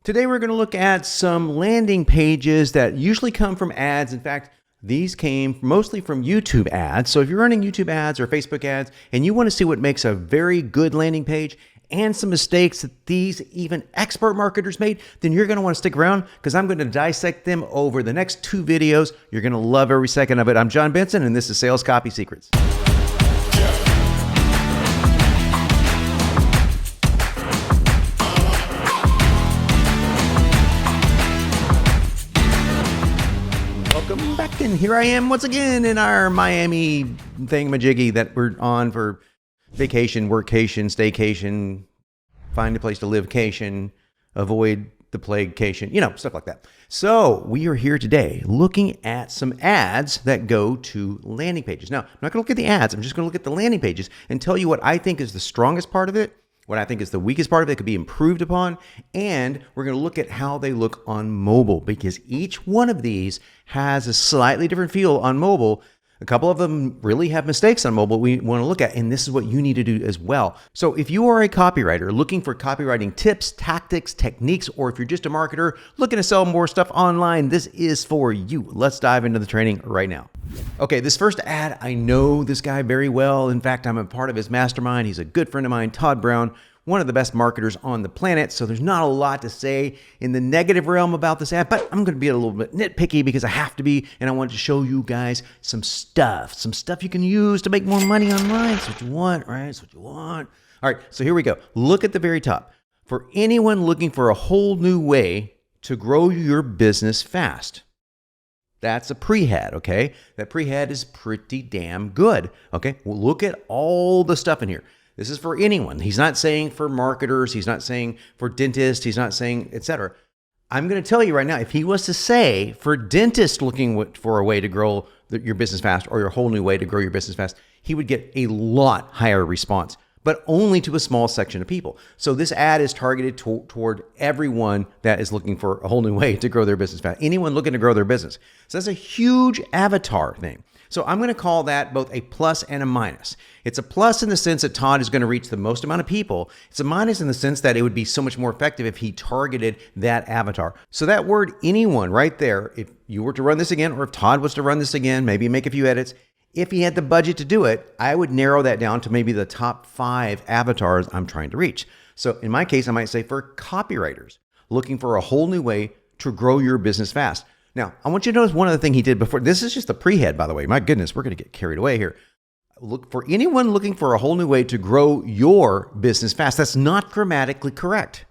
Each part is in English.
Today we're going to look at some landing pages that usually come from ads. In fact, these came mostly from YouTube ads. So if you're running YouTube ads or Facebook ads and you want to see what makes a very good landing page and some mistakes that these even expert marketers made, then you're going to want to stick around because I'm going to dissect them over the next 2 videos. You're going to love every second of it. I'm John Benson and this is Sales Copy Secrets. Welcome back, and here I am once again in our Miami thingamajiggy that we're on for vacation, workcation, staycation, find a place to livecation, avoid the plaguecation, stuff like that. So we are here today looking at some ads that go to landing pages. Now, I'm not going to look at the ads. I'm just going to look at the landing pages and tell you what I think is the strongest part of it, what I think is the weakest part of it could be improved upon, and we're going to look at how they look on mobile because each one of these has a slightly different feel on mobile. A couple of them really have mistakes on mobile we want to look at, and this is what you need to do as well. So if you are a copywriter looking for copywriting tips, tactics, techniques, or if you're just a marketer looking to sell more stuff online, this is for you. Let's dive into the training right now. Okay, this first ad, I know this guy very well. In fact, I'm a part of his mastermind. He's a good friend of mine, Todd Brown, one of the best marketers on the planet. So there's not a lot to say in the negative realm about this ad, but I'm going to be a little bit nitpicky because I have to be, and I want to show you guys some stuff you can use to make more money online. That's what you want, right? That's what you want. All right, so here we go. Look at the very top. For anyone looking for a whole new way to grow your business fast. That's a Prehead, okay? That Prehead is pretty damn good, okay? Well, look at all the stuff in here. This is for anyone. He's not saying for marketers. He's not saying for dentists. He's not saying etc. I'm going to tell you right now, if he was to say for dentists looking for a way to grow your business fast or your whole new way to grow your business fast, he would get a lot higher response, but only to a small section of people. So this ad is targeted toward everyone that is looking for a whole new way to grow their business fast. Anyone looking to grow their business. So that's a huge avatar thing. So I'm going to call that both a plus and a minus. It's a plus in the sense that Todd is going to reach the most amount of people. It's a minus in the sense that it would be so much more effective if he targeted that avatar. So that word anyone right there, if you were to run this again, or if Todd was to run this again, maybe make a few edits, if he had the budget to do it, I would narrow that down to maybe the top 5 avatars I'm trying to reach. So in my case, I might say for copywriters looking for a whole new way to grow your business fast. Now, I want you to notice one other thing he did before. This is just the Prehead, by the way. My goodness, we're going to get carried away here. Look for anyone looking for a whole new way to grow your business fast. That's not grammatically correct.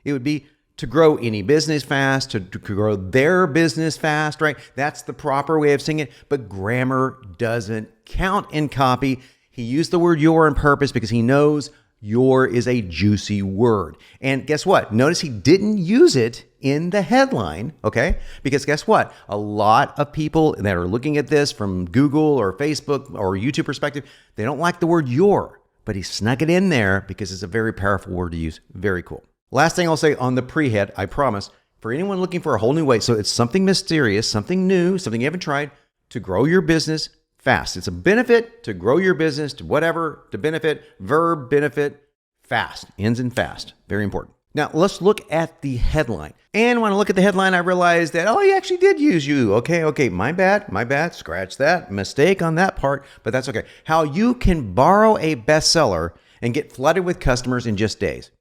It would be to grow any business fast, to grow their business fast, right? That's the proper way of saying it, but grammar doesn't count in copy. He used the word your on purpose because he knows your is a juicy word. And guess what? Notice he didn't use it in the headline, okay? Because guess what? A lot of people that are looking at this from Google or Facebook or YouTube perspective, they don't like the word your, but he snuck it in there because it's a very powerful word to use. Very cool. Last thing I'll say on the Prehead, I promise, for anyone looking for a whole new way, so it's something mysterious, something new, something you haven't tried to grow your business fast. It's a benefit to grow your business to whatever, to benefit, verb, benefit, fast, ends in fast. Very important. Now let's look at the headline. And when I look at the headline, I realized that, he actually did use you. Okay, my bad, scratch that, mistake on that part, but that's okay. How you can borrow a bestseller and get flooded with customers in just days.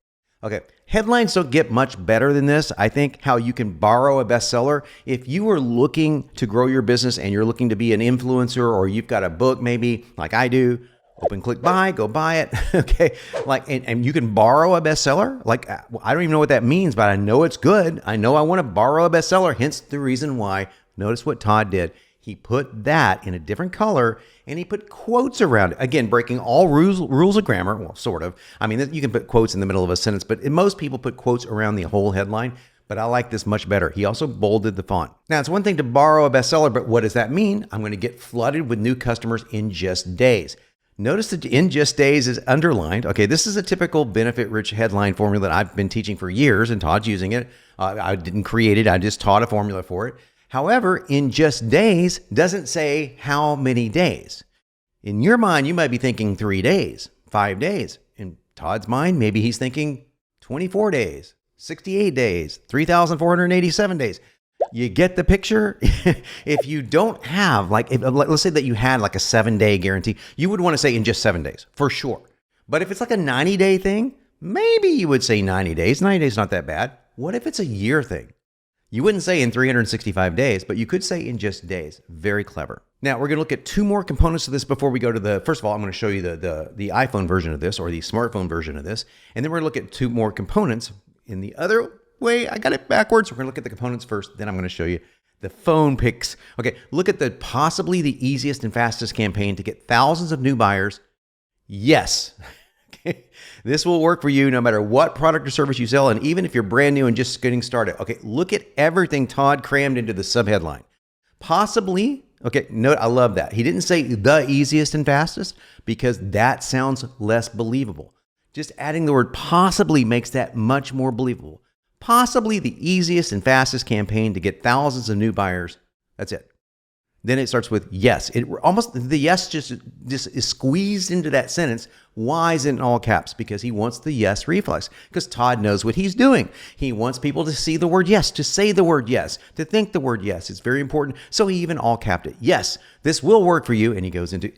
Okay, headlines don't get much better than this. I think how you can borrow a bestseller. If you are looking to grow your business and you're looking to be an influencer, or you've got a book maybe like I do, open, click, buy, go buy it. Okay, and you can borrow a bestseller. I don't even know what that means, but I know it's good. I know I want to borrow a bestseller, hence the reason why. Notice what Todd did. He put that in a different color and he put quotes around it. Again, breaking all rules of grammar. Well, sort of. I mean, you can put quotes in the middle of a sentence, but most people put quotes around the whole headline. But I like this much better. He also bolded the font. Now, it's one thing to borrow a bestseller, but what does that mean? I'm going to get flooded with new customers in just days. Notice that in just days is underlined. Okay, this is a typical benefit-rich headline formula that I've been teaching for years, and Todd's using it. I didn't create it. I just taught a formula for it. However, in just days doesn't say how many days. In your mind, you might be thinking 3 days, 5 days. In Todd's mind, maybe he's thinking 24 days, 68 days, 3,487 days. You get the picture? If you don't have, let's say that you had like a 7-day guarantee, you would want to say in just 7 days, for sure. But if it's like a 90-day thing, maybe you would say 90 days. 90 days is not that bad. What if it's a year thing? You wouldn't say in 365 days, but you could say in just days. Very clever. Now, we're going to look at 2 more components of this before we go to first of all, I'm going to show you the iPhone version of this, or the smartphone version of this. And then we're going to look at 2 more components in the other way. I got it backwards. We're going to look at the components first, then I'm going to show you the phone picks. Okay, look at possibly the easiest and fastest campaign to get thousands of new buyers. Yes. Okay. This will work for you no matter what product or service you sell, and even if you're brand new and just getting started. Okay, look at everything Todd crammed into the subheadline. Possibly, okay, note, I love that. He didn't say the easiest and fastest because that sounds less believable. Just adding the word possibly makes that much more believable. Possibly the easiest and fastest campaign to get thousands of new buyers. That's it. Then it starts with yes. The yes just is squeezed into that sentence. Why is it in all caps? Because he wants the yes reflex. Because Todd knows what he's doing. He wants people to see the word yes, to say the word yes, to think the word yes. It's very important. So he even all capped it. Yes, this will work for you. And he goes into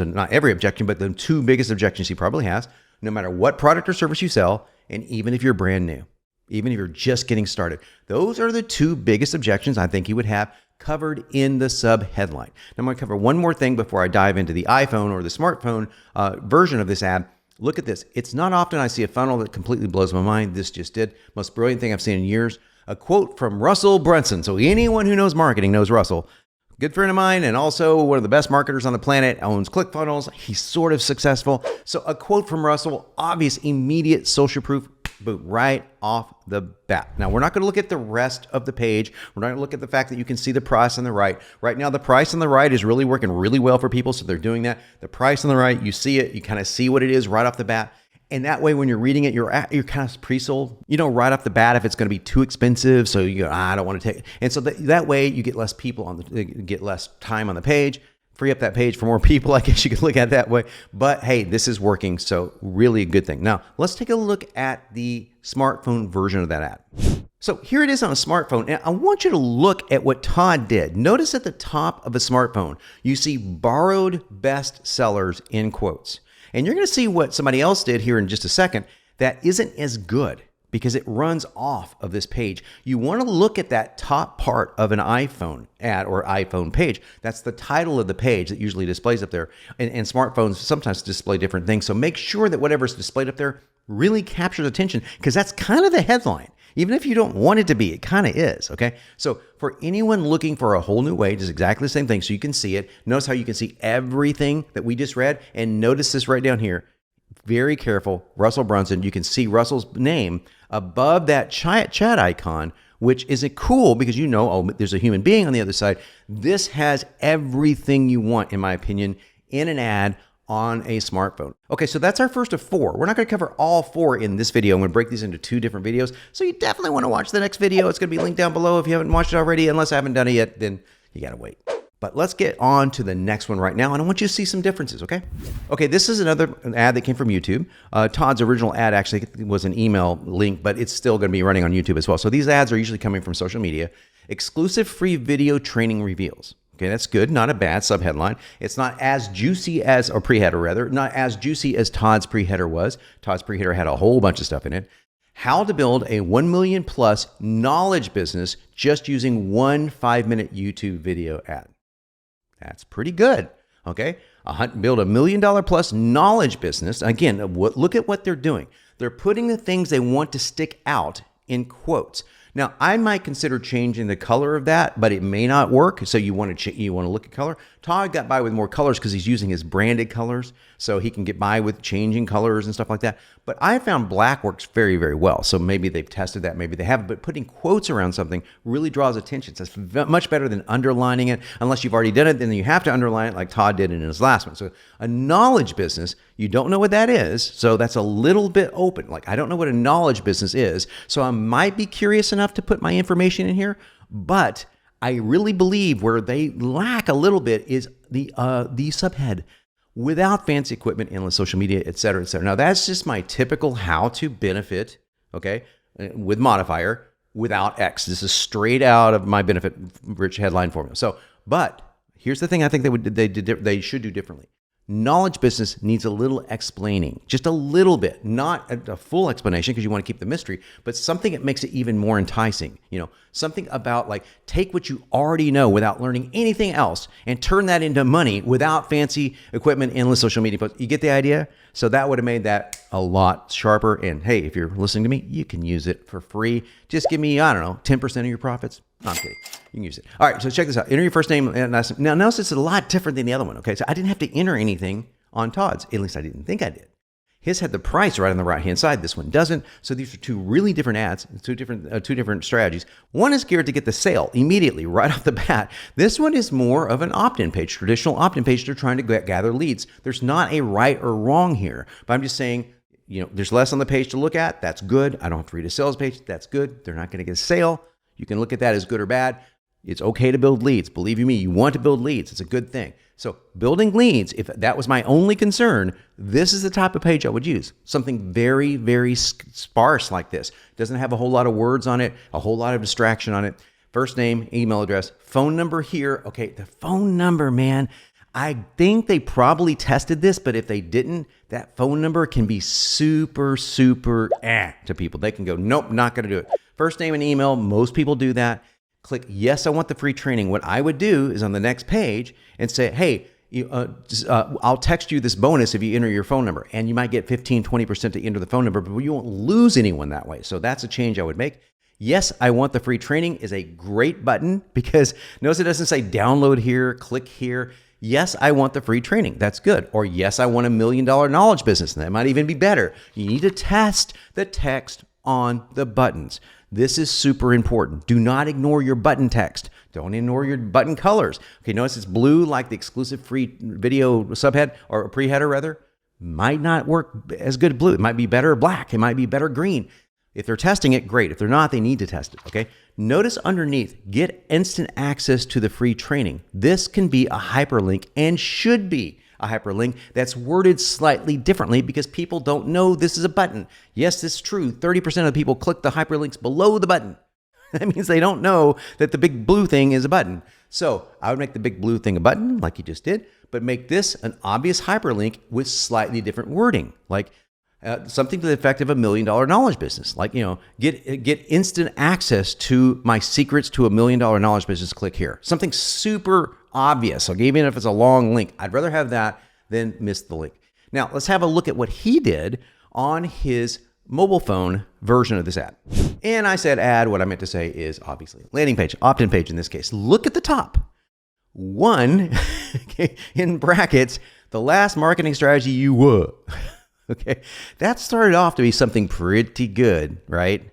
not every objection, but the 2 biggest objections he probably has, no matter what product or service you sell, and even if you're brand new, even if you're just getting started. Those are the 2 biggest objections I think he would have covered in the sub-headline. Now, I'm going to cover one more thing before I dive into the iPhone or the smartphone version of this ad. Look at this. It's not often I see a funnel that completely blows my mind. This just did. Most brilliant thing I've seen in years. A quote from Russell Brunson. So anyone who knows marketing knows Russell. Good friend of mine, and also one of the best marketers on the planet, owns ClickFunnels. He's sort of successful. So a quote from Russell, obvious, immediate social proof, boom, right off the bat. Now, we're not going to look at the rest of the page. We're not going to look at the fact that you can see the price on the right. Right now, the price on the right is really working really well for people, so they're doing that. The price on the right, you see it, you kind of see what it is right off the bat. And that way, when you're reading it, you're kind of pre-sold. You know right off the bat if it's going to be too expensive, so you go, I don't want to take it. And so that way, you get less people get less time on the page, free up that page for more people. I guess you could look at it that way. But hey, this is working, so really a good thing. Now, let's take a look at the smartphone version of that ad. So here it is on a smartphone, and I want you to look at what Todd did. Notice at the top of a smartphone, you see borrowed best sellers in quotes. And you're going to see what somebody else did here in just a second that isn't as good because it runs off of this page. You want to look at that top part of an iPhone ad or iPhone page. That's the title of the page that usually displays up there. And smartphones sometimes display different things. So make sure that whatever's displayed up there really captures attention because that's kind of the headline. Even if you don't want it to be, it kind of is, okay? So for anyone looking for a whole new way, it's exactly the same thing so you can see it. Notice how you can see everything that we just read, and notice this right down here. Very careful, Russell Brunson. You can see Russell's name above that chat icon, which is cool because there's a human being on the other side. This has everything you want, in my opinion, in an ad on a smartphone. Okay, so that's our first of 4. We're not going to cover all 4 in this video. I'm going to break these into 2 different videos. So you definitely want to watch the next video. It's going to be linked down below if you haven't watched it already. Unless I haven't done it yet, then you got to wait. But let's get on to the next one right now, and I want you to see some differences, okay? Okay, this is an ad that came from YouTube. Todd's original ad actually was an email link, but it's still going to be running on YouTube as well. So these ads are usually coming from social media. Exclusive free video training reveals. Okay, that's good. Not a bad subheadline. It's not as juicy as, or pre-header rather, not as juicy as Todd's pre-header was. Todd's pre-header had a whole bunch of stuff in it. How to build a 1 million plus knowledge business just using one 5-minute YouTube video ad. That's pretty good. Okay, build $1 million plus knowledge business. Again, look at what they're doing. They're putting the things they want to stick out in quotes. Now, I might consider changing the color of that, but it may not work. So you want to look at color. Todd got by with more colors because he's using his branded colors, so he can get by with changing colors and stuff like that. But I found black works very, very well. So maybe they've tested that, maybe they haven't. But putting quotes around something really draws attention. So it's much better than underlining it. Unless you've already done it, then you have to underline it like Todd did in his last one. So a knowledge business, you don't know what that is. So that's a little bit open. Like, I don't know what a knowledge business is. So I might be curious enough to put my information in here, but I really believe where they lack a little bit is the subhead. Without fancy equipment, endless social media, et cetera, et cetera. Now, that's just my typical how to benefit, okay, with modifier without X. This is straight out of my benefit rich headline formula. So, but here's the thing I think they should do differently. Knowledge business needs a little explaining, just a little bit, not a full explanation because you want to keep the mystery, but something that makes it even more enticing. Something about like take what you already know without learning anything else and turn that into money without fancy equipment, endless social media posts. You get the idea? So that would have made that a lot sharper. And hey, if you're listening to me, you can use it for free. Just give me, 10% of your profits. No, I'm kidding. You can use it. All right, so check this out. Enter your first name. And now notice it's a lot different than the other one, okay? So I didn't have to enter anything on Todd's. At least I didn't think I did. His had the price right on the right-hand side. This one doesn't. So these are two really different ads, two different strategies. One is geared to get the sale immediately, right off the bat. This one is more of an opt-in page, traditional opt-in page. They're trying to gather leads. There's not a right or wrong here, but I'm just saying, there's less on the page to look at. That's good. I don't have to read a sales page. That's good. They're not going to get a sale. You can look at that as good or bad. It's okay to build leads. Believe you me, you want to build leads. It's a good thing. So building leads, if that was my only concern, this is the type of page I would use. Something very, very sparse like this. Doesn't have a whole lot of words on it, a whole lot of distraction on it. First name, email address, phone number here. Okay, the phone number, man. I think they probably tested this, but if they didn't, that phone number can be super to people. They can go, nope, not going to do it. First name and email, most people do that. Click, yes, I want the free training. What I would do is on the next page and say, hey, I'll text you this bonus if you enter your phone number. And you might get 15-20% to enter the phone number, but you won't lose anyone that way. So that's a change I would make. Yes, I want the free training is a great button because notice it doesn't say download here, click here. Yes, I want the free training. That's good. Or yes, I want $1 million knowledge business. And that might even be better. You need to test the text on the buttons. This is super important. Do not ignore your button text. Don't ignore your button colors. Okay, notice it's blue like the exclusive free video subhead or preheader rather. Might not work as good blue. It might be better black. It might be better green. If they're testing it, great. If they're not, they need to test it, okay? Notice underneath, get instant access to the free training. This can be a hyperlink and should be a hyperlink that's worded slightly differently because people don't know this is a button. Yes, this is true. 30% of people click the hyperlinks below the button. That means they don't know that the big blue thing is a button. So I would make the big blue thing a button like you just did, but make this an obvious hyperlink with slightly different wording, like something to the effect of $1 million knowledge business. Like, get instant access to my secrets to $1 million knowledge business. Click here. Something super obvious. Okay, even if it's a long link, I'd rather have that than miss the link. Now let's have a look at what he did on his mobile phone version of this ad. And I said ad, what I meant to say is obviously landing page, opt-in page in this case. Look at the top. One, okay, in brackets, the last marketing strategy you were. Okay, that started off to be something pretty good, right?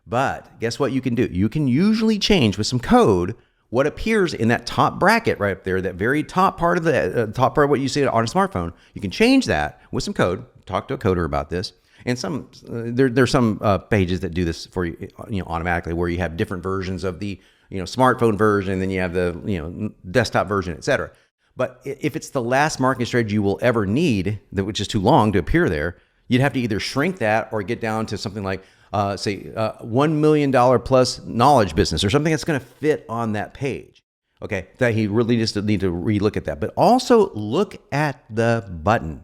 But guess what you can do? You can usually change with some code what appears in that top bracket right up there, that very top part of the top part of what you see on a smartphone. You can change that with some code. Talk to a coder about this. And there's some pages that do this for you, automatically, where you have different versions of the smartphone version, and then you have the desktop version, etc. But if it's the last marketing strategy you will ever need, which is too long to appear there, you'd have to either shrink that or get down to something like, $1 million plus knowledge business or something that's going to fit on that page. Okay, that he really just need to relook at that. But also look at the button.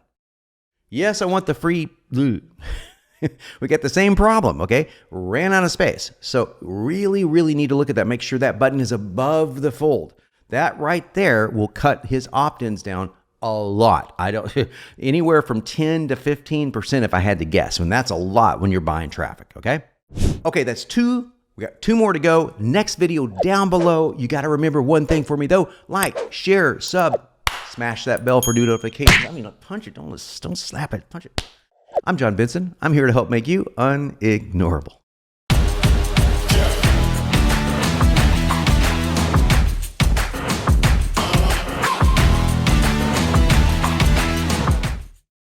Yes, I want the free. We got the same problem, okay? Ran out of space. So really need to look at that. Make sure that button is above the fold. That right there will cut his opt-ins down a lot. Anywhere from 10 to 15% if I had to guess. And that's a lot when you're buying traffic, okay? Okay, that's two. We got two more to go. Next video down below. You got to remember one thing for me though. Like, share, sub, smash that bell for new notifications. I mean, punch it. Don't slap it. Punch it. I'm John Benson. I'm here to help make you unignorable.